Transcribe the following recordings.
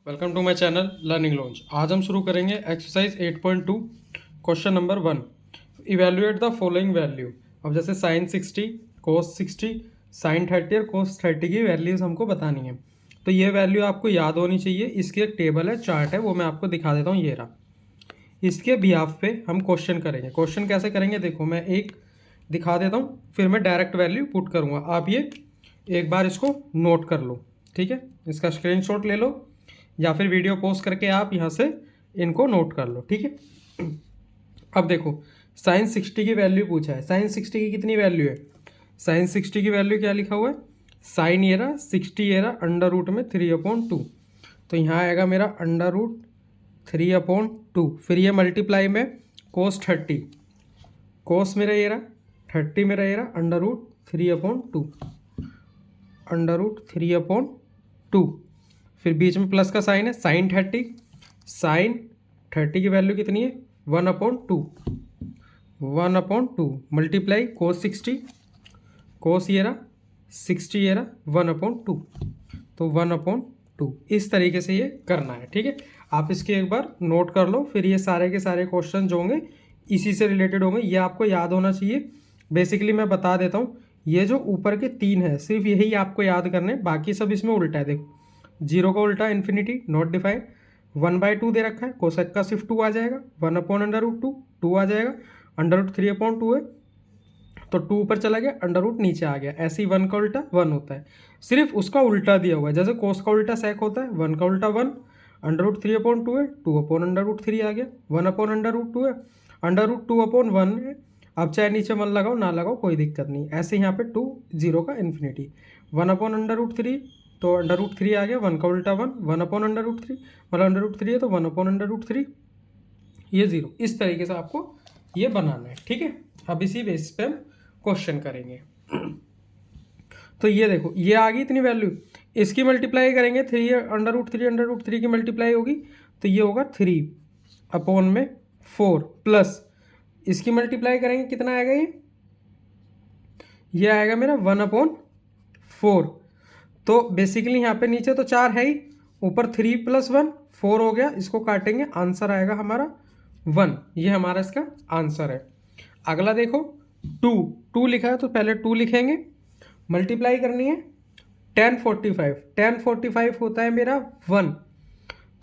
Welcome to my channel learning launch. आज हम शुरू करेंगे exercise 8.2 question number 1। Evaluate the following value. अब जैसे साइन 60, कोस 60, साइन 30 और कोस 30 की वैल्यूज़ हमको बतानी है। तो ये वैल्यू आपको याद होनी चाहिए। इसकी एक टेबल है, चार्ट है, वो मैं आपको दिखा देता हूँ। ये रहा। इसके बिहाफ पे हम क्वेश्चन करेंगे। क्वेश्चन कैसे करेंगे देखो, मैं एक दिखा देता हूँ, फिर मैं डायरेक्ट वैल्यू पुट करूँगा। आप ये एक बार इसको नोट कर लो, ठीक है। इसका स्क्रीनशॉट ले लो या फिर वीडियो पॉज करके आप यहाँ से इनको नोट कर लो, ठीक है। अब देखो, साइन 60 की वैल्यू पूछा है। साइन 60 की कितनी वैल्यू है? साइन 60 की वैल्यू क्या लिखा हुआ है? साइन ये रहा, 60 ये रहा, अंडर रूट में 3/2। तो यहाँ आएगा मेरा अंडर रूट 3/2। फिर ये मल्टीप्लाई में कोस 30, कोस मेरा ये रहा, 30 मेरा ये रहा, अंडर रूट 3/2, अंडर रूट 3/2। फिर बीच में प्लस का साइन है, साइन 30। साइन 30 की वैल्यू कितनी है? 1/2, 1/2 मल्टीप्लाई कोस 60, कोस ये रहा, 60 ये रहा, 1/2। तो 1/2 इस तरीके से ये करना है, ठीक है। आप इसके एक बार नोट कर लो, फिर ये सारे के सारे क्वेश्चन जो होंगे इसी से रिलेटेड होंगे। ये आपको याद होना चाहिए। बेसिकली मैं बता देता हूँ, ये जो ऊपर के 3 है सिर्फ यही आपको याद करने, बाकी सब इसमें उल्टा है। देखो, 0 का उल्टा इन्फिनिटी, नॉट डिफाइंड। 1/2 दे रखा है, कोसेक का सिर्फ 2 आ जाएगा, 1/√2, 2 आ जाएगा। अंडर रूट 3/2 है तो 2 ऊपर चला गया, अंडर रूट नीचे आ गया। ऐसे ही 1 का उल्टा 1 होता है, सिर्फ उसका उल्टा दिया हुआ है। जैसे कोस का उल्टा सेक होता है, 1 का उल्टा 1, अंडर रूट 3/2 है, 2/√3 आ गया, 1/√2 है, अंडर रूट 2/1 है। अब चाहे नीचे 1 लगाओ ना लगाओ कोई दिक्कत नहीं। ऐसे यहाँ पे 2, 0 का इन्फिनिटी, 1/√3, तो अंडर रूट 3 आ गया, 1 का उल्टा 1, 1/√3, मतलब अंडर रूट 3 है तो 1/√3, ये 0। इस तरीके से आपको ये बनाना है, ठीक है। अब इसी बेसिस पे हम क्वेश्चन करेंगे। तो ये देखो, ये आ गई इतनी वैल्यू, इसकी मल्टीप्लाई करेंगे, 3 अंडर रूट 3 की मल्टीप्लाई होगी तो ये होगा 3/4 प्लस इसकी मल्टीप्लाई करेंगे, कितना आएगा ये आएगा मेरा 1/4। तो बेसिकली यहाँ पे नीचे तो 4 है ही, ऊपर 3 + 1 4 हो गया। इसको काटेंगे, आंसर आएगा हमारा 1। ये हमारा इसका आंसर है। अगला देखो, 2 लिखा है तो पहले 2 लिखेंगे, मल्टीप्लाई करनी है 1045, 1045 होता है मेरा 1,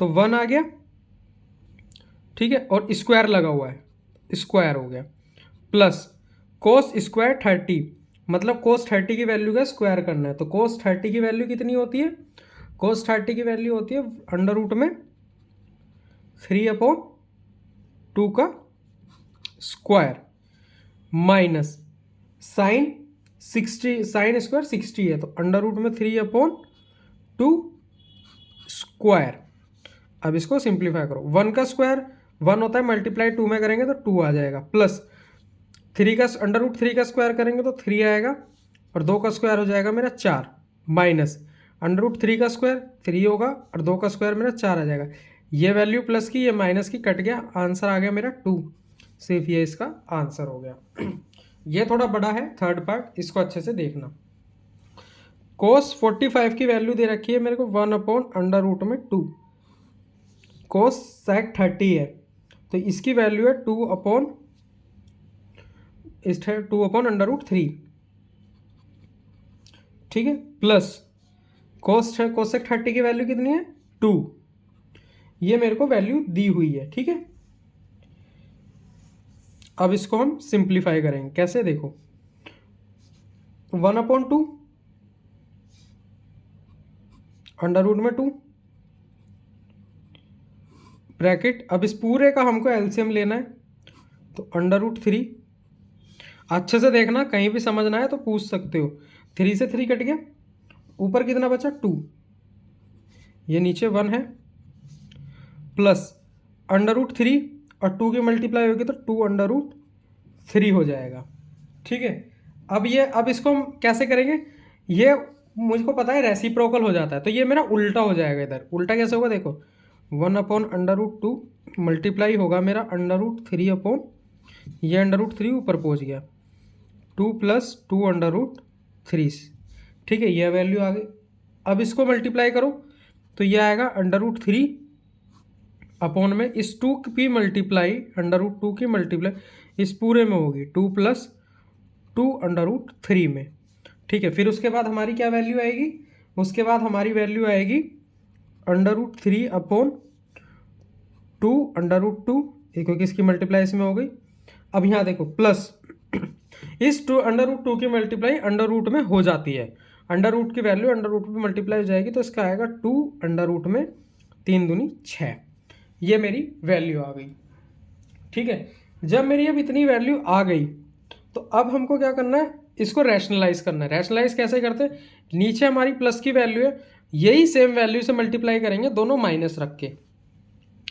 तो 1 आ गया, ठीक है। और स्क्वायर लगा हुआ है, स्क्वायर हो गया, प्लस कोस स्क्वायर 30, मतलब कोस 30 की वैल्यू का स्क्वायर करना है। तो कोस 30 की वैल्यू कितनी होती है? कोस 30 की वैल्यू होती है अंडर रूट में 3/2 का square minus sine 60, sine square 60 है तो अंडर रूट में 3/2 स्क्वायर। अब इसको सिंप्लीफाई करो, 1 का स्क्वायर 1 होता है, मल्टीप्लाई 2 में करेंगे तो 2 आ जाएगा, प्लस 3 का अंडर रूट 3 का स्क्वायर करेंगे तो 3 आएगा, और 2 का स्क्वायर हो जाएगा मेरा 4, माइनस अंडर रूट 3 का स्क्वायर 3 होगा, और 2 का स्क्वायर मेरा 4 आ जाएगा। ये वैल्यू प्लस की, ये माइनस की, कट गया, आंसर आ गया मेरा 2। सिर्फ ये इसका आंसर हो गया। ये थोड़ा बड़ा है थर्ड पार्ट, इसको अच्छे से देखना। कोस 45 की वैल्यू दे रखी है मेरे को 1/√2। कोस सेक 30 है तो इसकी वैल्यू है 2/√3, ठीक है। प्लस कोसेक 30 की वैल्यू कितनी है? 2। ये मेरे को वैल्यू दी हुई है, ठीक है। अब इसको हम सिंप्लीफाई करेंगे, कैसे देखो, 1/2 अंडर रूट में 2 ब्रैकेट। अब इस पूरे का हमको एलसीएम लेना है तो अंडर रूट 3, अच्छे से देखना, कहीं भी समझना है तो पूछ सकते हो। 3 से 3 कट गया, ऊपर कितना बचा? 2, ये नीचे 1 है, प्लस अंडर रूट 3 और 2 की मल्टीप्लाई होगी तो 2/√3 हो जाएगा, ठीक है। अब इसको हम कैसे करेंगे? ये मुझको पता है रेसिप्रोकल हो जाता है, तो ये मेरा उल्टा हो जाएगा। इधर उल्टा कैसे होगा देखो, 1/√2 मल्टीप्लाई होगा मेरा अंडर रूट 3 ये अंडर रूट 3 ऊपर पहुंच गया, 2 + 2/√3, ठीक है। यह वैल्यू आ गई। अब इसको मल्टीप्लाई करो, तो ये आएगा √3 अपॉन में इस 2 की मल्टीप्लाई √2 की मल्टीप्लाई इस पूरे में होगी 2 + 2 √3 में। ठीक है, फिर उसके बाद हमारी क्या वैल्यू आएगी, उसके बाद हमारी वैल्यू आएगी √3 अपॉन 2 √2, क्योंकि इसकी मल्टीप्लाई इसमें हो गई। अब यहाँ देखो प्लस इस √2 की मल्टीप्लाई अंडर रूट में हो जाती है, अंडर रूट की वैल्यू अंडर रूट में मल्टीप्लाई हो जाएगी, तो इसका आएगा 2 अंडर रूट में 3 दूनी 6। ये मेरी वैल्यू आ गई। ठीक है, जब मेरी अब इतनी वैल्यू आ गई तो अब हमको क्या करना है, इसको रैशनलाइज करना है। रैशनलाइज कैसे करते हैं, नीचे हमारी प्लस की वैल्यू है, यही सेम वैल्यू से मल्टीप्लाई करेंगे, दोनों माइनस रख के।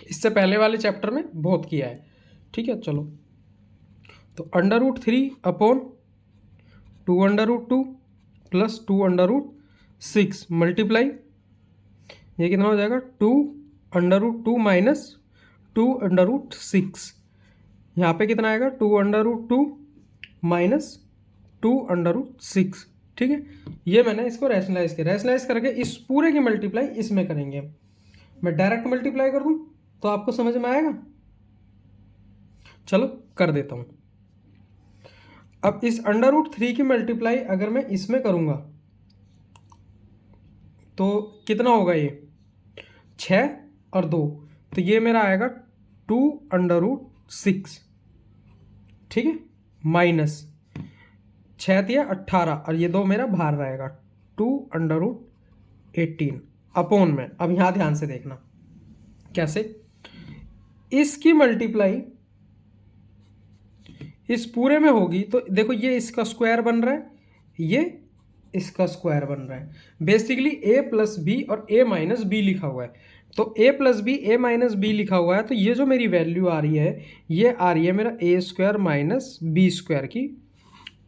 इससे पहले वाले चैप्टर में बहुत किया है। ठीक है, चलो तो √3 अपॉन 2 √2 प्लस 2 √6 मल्टीप्लाई, ये कितना हो जाएगा 2 √2 माइनस 2 √6। यहाँ पे कितना आएगा 2 √2 माइनस 2 √6। ठीक है, ये मैंने इसको रैशनलाइज किया। रैशनलाइज करके इस पूरे की मल्टीप्लाई इसमें करेंगे। मैं डायरेक्ट मल्टीप्लाई कर दूं तो आपको समझ में आएगा। चलो कर देता हूँ। अब इस √3 की मल्टीप्लाई अगर मैं इसमें करूँगा तो कितना होगा, ये 6 और 2, तो ये मेरा आएगा 2 √6। ठीक है, माइनस 6 दिया 18 और ये 2 मेरा बाहर रहेगा 2 √18 अपॉन में। अब यहाँ ध्यान से देखना कैसे, इसकी मल्टीप्लाई इस पूरे में होगी, तो देखो ये इसका स्क्वायर बन रहा है, ये इसका स्क्वायर बन रहा है। बेसिकली a + b और a - b लिखा हुआ है, तो a + b a - b लिखा हुआ है, तो ये जो मेरी वैल्यू आ रही है, ये आ रही है मेरा a² - b² की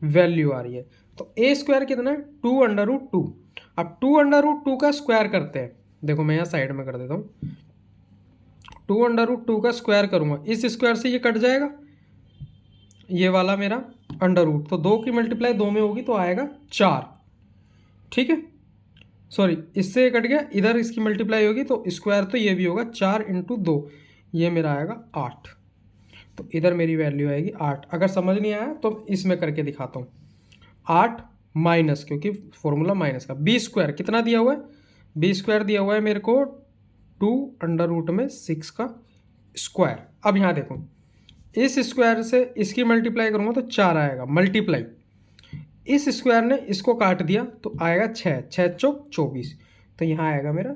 वैल्यू आ रही है। तो a² कितना है 2 √2। अब 2 √2 का स्क्वायर करते हैं, देखो मैं यहाँ साइड में कर देता हूँ। 2 √2 का स्क्वायर करूँगा, इस स्क्वायर से ये कट जाएगा, ये वाला मेरा अंडर रूट, तो 2 की मल्टीप्लाई 2 में होगी तो आएगा 4। ठीक है, सॉरी इससे कट गया, इधर इसकी मल्टीप्लाई होगी तो स्क्वायर तो ये भी होगा 4 × 2, ये मेरा आएगा 8। तो इधर मेरी वैल्यू आएगी 8। अगर समझ नहीं आया तो इसमें करके दिखाता हूँ। 8 माइनस, क्योंकि फॉर्मूला माइनस का, b² कितना दिया हुआ है, b² दिया हुआ है मेरे को 2 √6 का स्क्वायर। अब यहाँ देखो इस स्क्वायर से इसकी मल्टीप्लाई करूँगा तो 4 आएगा, मल्टीप्लाई इस स्क्वायर ने इसको काट दिया तो आएगा 6, 6 चौक 24, तो यहाँ आएगा मेरा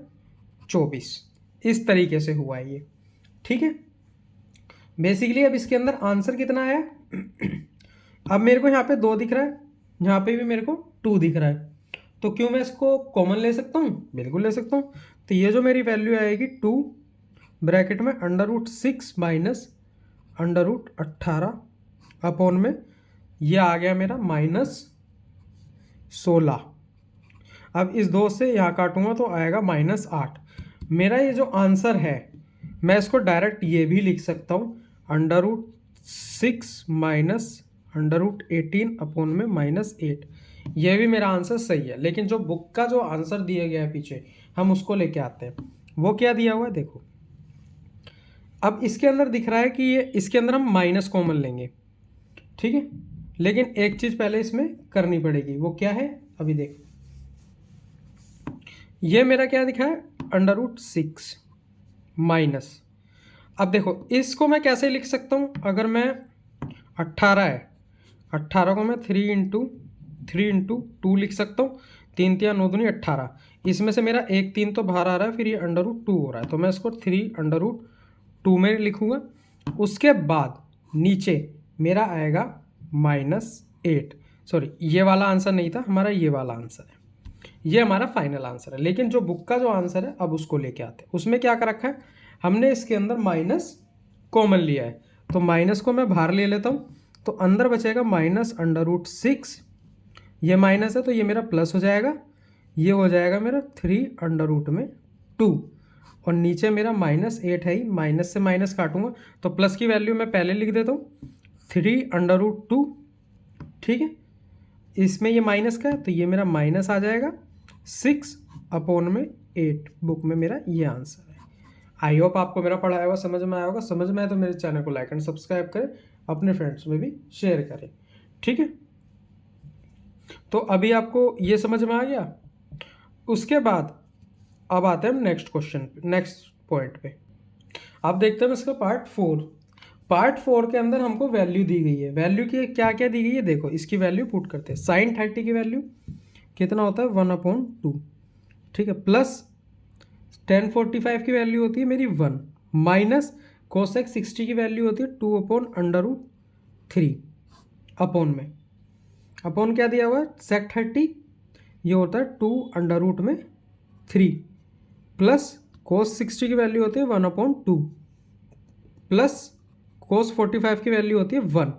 24। इस तरीके से हुआ है ये। ठीक है, बेसिकली अब इसके अंदर आंसर कितना आया अब मेरे को यहाँ पे 2 दिख रहा है, यहाँ पे भी मेरे को 2 दिख रहा है, तो क्यों मैं इसको कॉमन ले सकता हूँ, बिल्कुल ले सकता हूँ। तो ये जो मेरी वैल्यू आएगी 2 ब्रैकेट में √6 माइनस √18 अपॉन में, ये आ गया मेरा -16। अब इस 2 से यहाँ काटूंगा तो आएगा -8। मेरा ये जो आंसर है मैं इसको डायरेक्ट ये भी लिख सकता हूँ √6 माइनस √18 अपॉन में -8। ये भी मेरा आंसर सही है, लेकिन जो बुक का जो आंसर दिया गया है पीछे हम उसको लेके आते हैं। वो क्या दिया हुआ है देखो, अब इसके अंदर दिख रहा है कि ये इसके अंदर हम माइनस कॉमन लेंगे। ठीक है, लेकिन एक चीज़ पहले इसमें करनी पड़ेगी, वो क्या है अभी देख। ये मेरा क्या दिखा है √6 माइनस, अब देखो इसको मैं कैसे लिख सकता हूँ, अगर मैं 18 है, 18 को मैं 3 × 2 लिख सकता हूँ। 3 × 9 = 18, इसमें से मेरा 1 3 तो बाहर आ रहा है, फिर ये √2 हो रहा है, तो मैं इसको 3 √2 में लिखूँगा। उसके बाद नीचे मेरा आएगा -8। सॉरी ये वाला आंसर नहीं था हमारा, ये वाला आंसर है, ये हमारा फाइनल आंसर है। लेकिन जो बुक का जो आंसर है अब उसको लेके आते हैं। उसमें क्या कर रखा है हमने, इसके अंदर माइनस कॉमन लिया है, तो माइनस को मैं बाहर ले लेता हूँ, तो अंदर बचेगा -√6। ये माइनस है तो ये मेरा प्लस हो जाएगा, ये हो जाएगा मेरा 3 √2, और नीचे मेरा -8 है ही, माइनस से माइनस काटूंगा तो प्लस की वैल्यू मैं पहले लिख देता हूँ 3 √2। ठीक है, इसमें ये माइनस का है तो ये मेरा माइनस आ जाएगा 6 अपॉन में 8 बुक में मेरा ये आंसर है। आई होप आपको मेरा पढ़ाया हुआ समझ में आया होगा। समझ में आए तो मेरे चैनल को लाइक एंड सब्सक्राइब करें, अपने फ्रेंड्स में भी शेयर करें। ठीक है, तो अभी आपको ये समझ में आ गया। उसके बाद अब आते हैं हम नेक्स्ट क्वेश्चन, नेक्स्ट पॉइंट पे। अब देखते हैं इसका पार्ट 4। पार्ट 4 के अंदर हमको वैल्यू दी गई है। वैल्यू की क्या क्या दी गई है, देखो इसकी वैल्यू पुट करते हैं। साइन 30 की वैल्यू कितना होता है 1/2, ठीक है, प्लस tan 45 की वैल्यू होती है मेरी 1, माइनस कोसेक 60 की वैल्यू होती है 2/√3 अपॉन में, अपॉन क्या दिया हुआ है sec 30, ये होता है 2√3 प्लस cos 60 की वैल्यू होती है 1/2 प्लस cos 45 की वैल्यू होती है 1।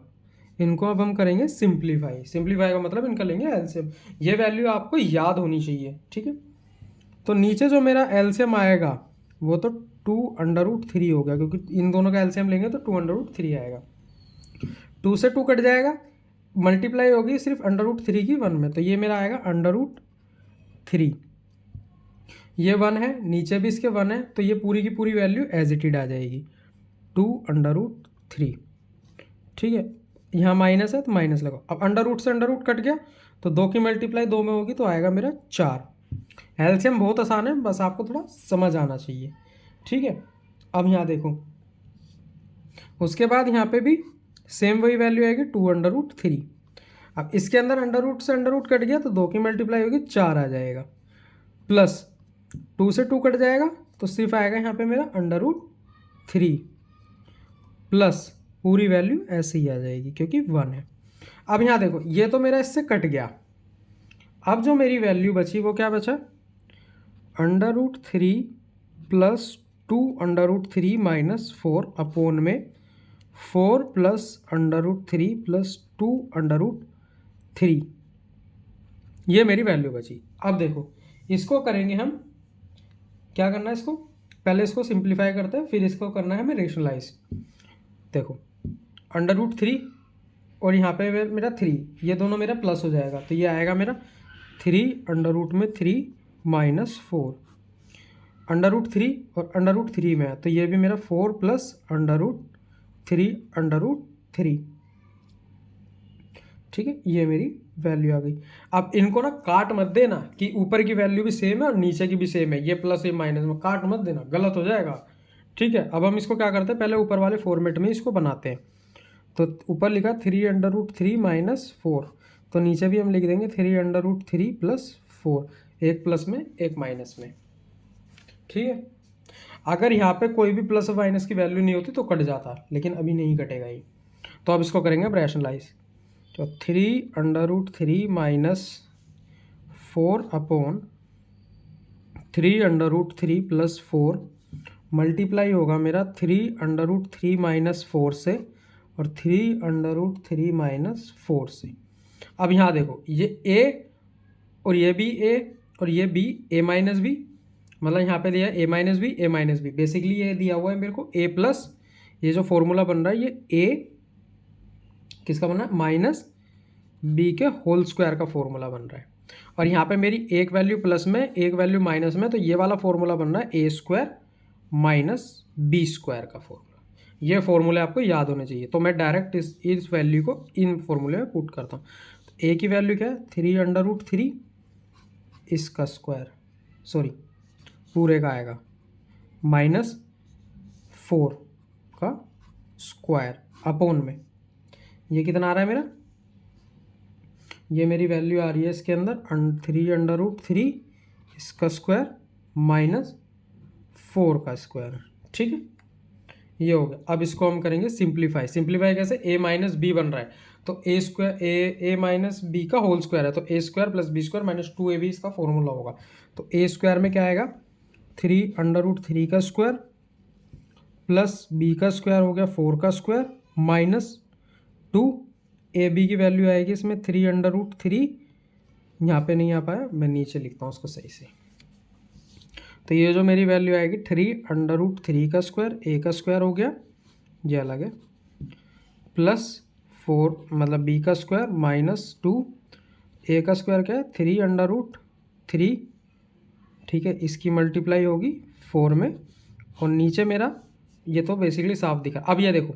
इनको अब हम करेंगे सिंप्लीफाई। सिंप्लीफाई का मतलब इनका लेंगे एलसीएम। ये वैल्यू आपको याद होनी चाहिए, ठीक है। तो नीचे जो मेरा एलसीएम आएगा वो तो 2√3 हो गया, क्योंकि इन दोनों का एलसीएम लेंगे तो 2√3 आएगा। 2 से 2 कट जाएगा, मल्टीप्लाई होगी सिर्फ √3 की 1 में, तो ये मेरा आएगा √3। ये 1 है, नीचे भी इसके 1 है, तो ये पूरी की पूरी वैल्यू एज इट इज आ जाएगी 2√3। ठीक है, यहाँ माइनस है तो माइनस लगाओ। अब अंडर से अंडर कट गया तो 2 की मल्टीप्लाई 2 में होगी तो आएगा मेरा 4। एलसीएम बहुत आसान है, बस आपको थोड़ा समझ आना चाहिए। ठीक है, अब यहाँ देखो, उसके बाद यहाँ पे भी सेम वही वैल्यू आएगी 2√3। अब इसके अंदर अंडर से अंडर कट गया तो 2 की मल्टीप्लाई होगी 4 आ जाएगा, प्लस 2 से 2 कट जाएगा तो सिर्फ आएगा यहाँ पे मेरा √3 प्लस पूरी वैल्यू ऐसे ही आ जाएगी क्योंकि 1 है। अब यहाँ देखो, ये तो मेरा इससे कट गया। अब जो मेरी वैल्यू बची वो क्या बचा, √3 प्लस 2√3 माइनस 4 अपॉन में 4 प्लस √3 प्लस 2√3, ये मेरी वैल्यू बची। अब देखो इसको करेंगे हम, क्या करना है, इसको पहले इसको सिंप्लीफाई करते हैं, फिर इसको करना है हमें रेशनलाइज। देखो √3 और यहाँ पे मेरा 3, ये दोनों मेरा प्लस हो जाएगा, तो ये आएगा मेरा 3 माइनस 4, √3 और √3 में है तो ये भी मेरा 4 प्लस √3। ठीक है, ये मेरी वैल्यू आ गई। अब इनको ना काट मत देना कि ऊपर की वैल्यू भी सेम है और नीचे की भी सेम है, ये प्लस ये माइनस में काट मत देना, गलत हो जाएगा। ठीक है, अब हम इसको क्या करते हैं, पहले ऊपर वाले फॉर्मेट में इसको बनाते हैं। तो ऊपर लिखा 3 माइनस 4, तो नीचे भी हम लिख देंगे 3 प्लस 4, एक प्लस में एक माइनस में। ठीक है, अगर यहाँ पे कोई भी प्लस और माइनस की वैल्यू नहीं होती तो कट जाता, लेकिन अभी नहीं कटेगा ये। तो अब इसको करेंगे अब रैशनलाइज। तो 3 माइनस 4 अपॉन 3 प्लस 4 मल्टीप्लाई होगा मेरा 3 माइनस 4 से और 3 माइनस 4 से। अब यहाँ देखो, ये a और ये भी a और ये b, a माइनस b, मतलब यहाँ पे दिया a माइनस b, बेसिकली ये दिया हुआ है मेरे को a प्लस, ये जो फॉर्मूला बन रहा है ये a किसका बन रहा है, माइनस b के होल स्क्वायर का फॉर्मूला बन रहा है। और यहाँ पे मेरी एक वैल्यू प्लस में एक वैल्यू माइनस में, तो ये वाला फॉर्मूला बन रहा है a² माइनस b² का फॉर्मूला। ये फॉर्मूले आपको याद होने चाहिए, तो मैं डायरेक्ट इस वैल्यू को इन फॉर्मूले में पुट करता हूँ। तो a की वैल्यू क्या है 3 इसका स्क्वायर, सॉरी पूरे का आएगा, माइनस 4 का स्क्वायर अपॉन में ये कितना आ रहा है मेरा, ये मेरी वैल्यू आ रही है इसके अंदर 3 इसका स्क्वायर माइनस 4 का स्क्वायर। ठीक है, ये हो गया। अब इसको हम करेंगे सिंप्लीफाई। सिंप्लीफाई कैसे, a माइनस बी बन रहा है तो a माइनस बी का होल स्क्वायर है, तो a² plus b² minus 2ab इसका फॉर्मूला होगा। तो a² में क्या आएगा 3 का स्क्वायर प्लस b का स्क्वायर हो गया 4 का स्क्वायर माइनस 2, ab की वैल्यू आएगी इसमें 3 यहाँ पे नहीं आ पाया, मैं नीचे लिखता हूँ उसको सही से। तो ये जो मेरी वैल्यू आएगी 3 का स्क्वायर, a का स्क्वायर हो गया, ये अलग है, प्लस 4 मतलब b का स्क्वायर माइनस 2, a का स्क्वायर क्या है 3 ठीक ठीक है, इसकी मल्टीप्लाई होगी 4 में, और नीचे मेरा ये तो बेसिकली साफ दिखा। अब ये देखो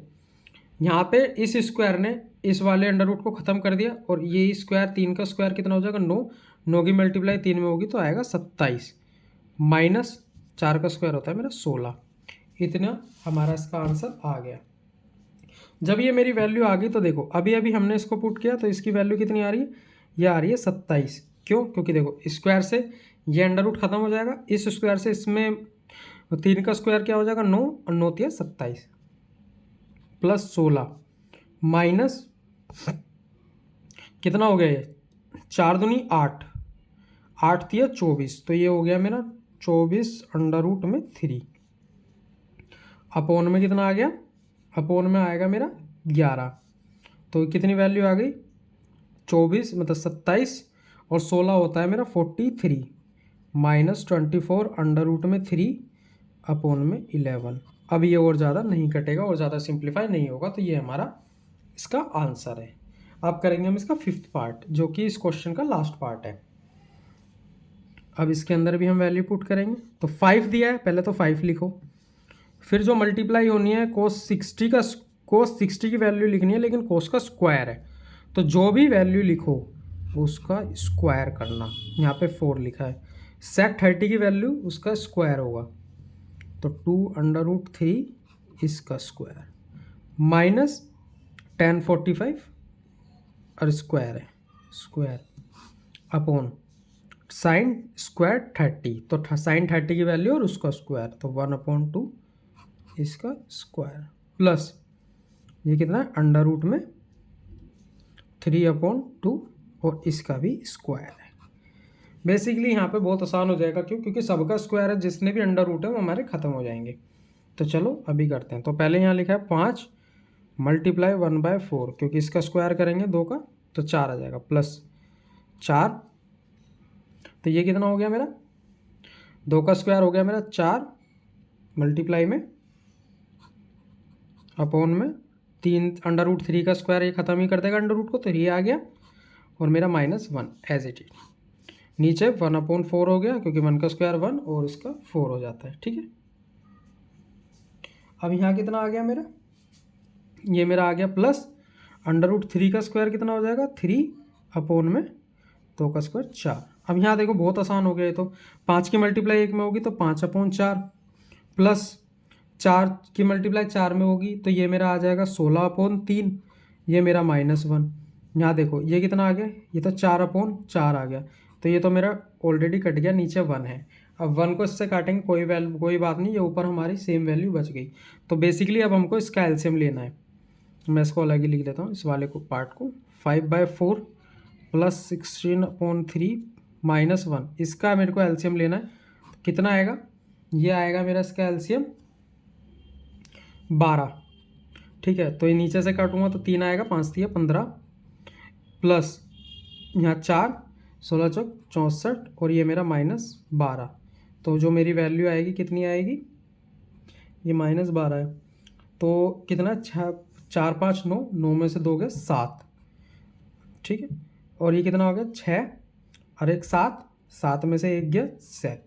यहाँ पे इस स्क्वायर ने इस वाले अंडर रूट को ख़त्म कर दिया, और ये स्क्वायर 3 का स्क्वायर कितना हो जाएगा 9, 9 की मल्टीप्लाई 3 में होगी तो आएगा 27, माइनस 4 का स्क्वायर होता है मेरा 16। इतना हमारा इसका आंसर आ गया। जब ये मेरी वैल्यू आ गई तो देखो अभी अभी हमने इसको पुट किया तो इसकी वैल्यू कितनी आ रही है, ये आ रही है 27। क्यों? क्योंकि देखो स्क्वायर से ये अंडर रूट खत्म हो जाएगा, इस स्क्वायर से इसमें 3 का स्क्वायर क्या हो जाएगा 9, और 9 तिया 27 प्लस 16 माइनस कितना हो गया ये 4 दूनी 8, 8 तिया 24, तो ये हो गया मेरा 24 अंडर रूट में 3 अपोन में कितना आ गया, अपोन में आएगा मेरा 11। तो कितनी वैल्यू आ गई 24 मतलब 27 और 16 होता है मेरा 43 माइनस 24 अंडर रूट में 3 अपोन में 11। अब ये और ज़्यादा नहीं कटेगा और ज़्यादा सिंप्लीफाई नहीं होगा, तो ये हमारा इसका आंसर है। अब करेंगे हम इसका 5th पार्ट जो कि इस क्वेश्चन का लास्ट पार्ट है। अब इसके अंदर भी हम वैल्यू पुट करेंगे। तो 5 दिया है, पहले तो 5 लिखो, फिर जो मल्टीप्लाई होनी है cos 60 की वैल्यू लिखनी है, लेकिन cos का स्क्वायर है तो जो भी वैल्यू लिखो उसका स्क्वायर करना। यहाँ पे 4 लिखा है, sec 30 की वैल्यू उसका स्क्वायर होगा तो 2 अंडर रूट 3 इसका स्क्वायर माइनस 1045 और स्क्वायर है स्क्वायर अपॉन साइन स्क्वायर 30, तो साइन 30 की वैल्यू और उसका स्क्वायर तो 1/2 इसका स्क्वायर प्लस ये कितना है अंडर रूट में 3/2 और इसका भी स्क्वायर है। बेसिकली यहाँ पे बहुत आसान हो जाएगा, क्यों? क्योंकि सबका स्क्वायर है, जितने भी अंडर रूट है वो हमारे ख़त्म हो जाएंगे। तो चलो अभी करते हैं। तो पहले यहाँ लिखा है 5 मल्टीप्लाई 1/4, क्योंकि इसका स्क्वायर करेंगे 2 का तो 4 आ जाएगा प्लस 4, तो ये कितना हो गया मेरा 2 का स्क्वायर हो गया मेरा 4 मल्टीप्लाई में अपॉन में 3 अंडर रूट 3 का स्क्वायर ये ख़त्म ही कर देगा अंडर रूट को, तो ये आ गया और मेरा -1 एज इट इज। नीचे 1/4 हो गया क्योंकि 1 का स्क्वायर 1 और इसका 4 हो जाता है। ठीक है, अब यहाँ कितना आ गया मेरा, ये मेरा आ गया प्लस अंडर रूट 3 का स्क्वायर कितना हो जाएगा 3 अपोन में 2 का स्क्वायर 4। अब यहाँ देखो बहुत आसान हो गया, तो 5 की मल्टीप्लाई 1 में होगी तो 5/4 प्लस 4 की मल्टीप्लाई 4 में होगी तो ये मेरा आ जाएगा 16/3, ये मेरा -1। यहाँ देखो ये कितना आ गया, ये तो 4/4 आ गया, तो ये तो मेरा ऑलरेडी कट गया, नीचे 1 है। अब 1 को इससे काटेंगे कोई बात नहीं, ये ऊपर हमारी सेम वैल्यू बच गई। तो बेसिकली अब हमको इसका एलसीएम लेना है, मैं इसको अलग ही लिख देता हूँ इस वाले को पार्ट को। 5/4 प्लस 16/3 -1, इसका मेरे को एलसीएम लेना है। कितना आएगा, ये आएगा मेरा इसका एलसीएम 12। ठीक है, तो ये नीचे से काटूंगा तो 3 आएगा, 5 3 15 प्लस यहाँ 4 16 चौक 64 और ये मेरा -12, तो जो मेरी वैल्यू आएगी कितनी आएगी, ये -12 है तो कितना 4 5 9, 9 में से 2 गए 7। ठीक है, और ये कितना हो गया 6 और एक 7, 7 में से 1 गया 7,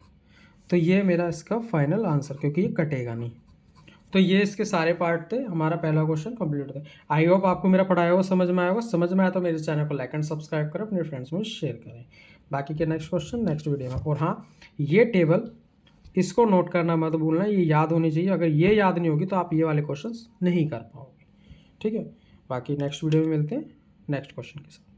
तो ये मेरा इसका फाइनल आंसर, क्योंकि ये कटेगा नहीं। तो ये इसके सारे पार्ट थे, हमारा पहला क्वेश्चन कंप्लीट था। आई होप आपको मेरा पढ़ाया हुआ समझ में आया होगा। समझ में आया तो मेरे चैनल को लाइक एंड सब्सक्राइब करें, अपने फ्रेंड्स में शेयर करें। बाकी के नेक्स्ट क्वेश्चन नेक्स्ट वीडियो में। और हाँ, ये टेबल इसको नोट करना मत भूलना, ये याद होनी चाहिए। अगर ये याद नहीं होगी तो आप ये वाले क्वेश्चन नहीं कर पाओगे। ठीक है, बाकी नेक्स्ट वीडियो में मिलते हैं नेक्स्ट क्वेश्चन के साथ।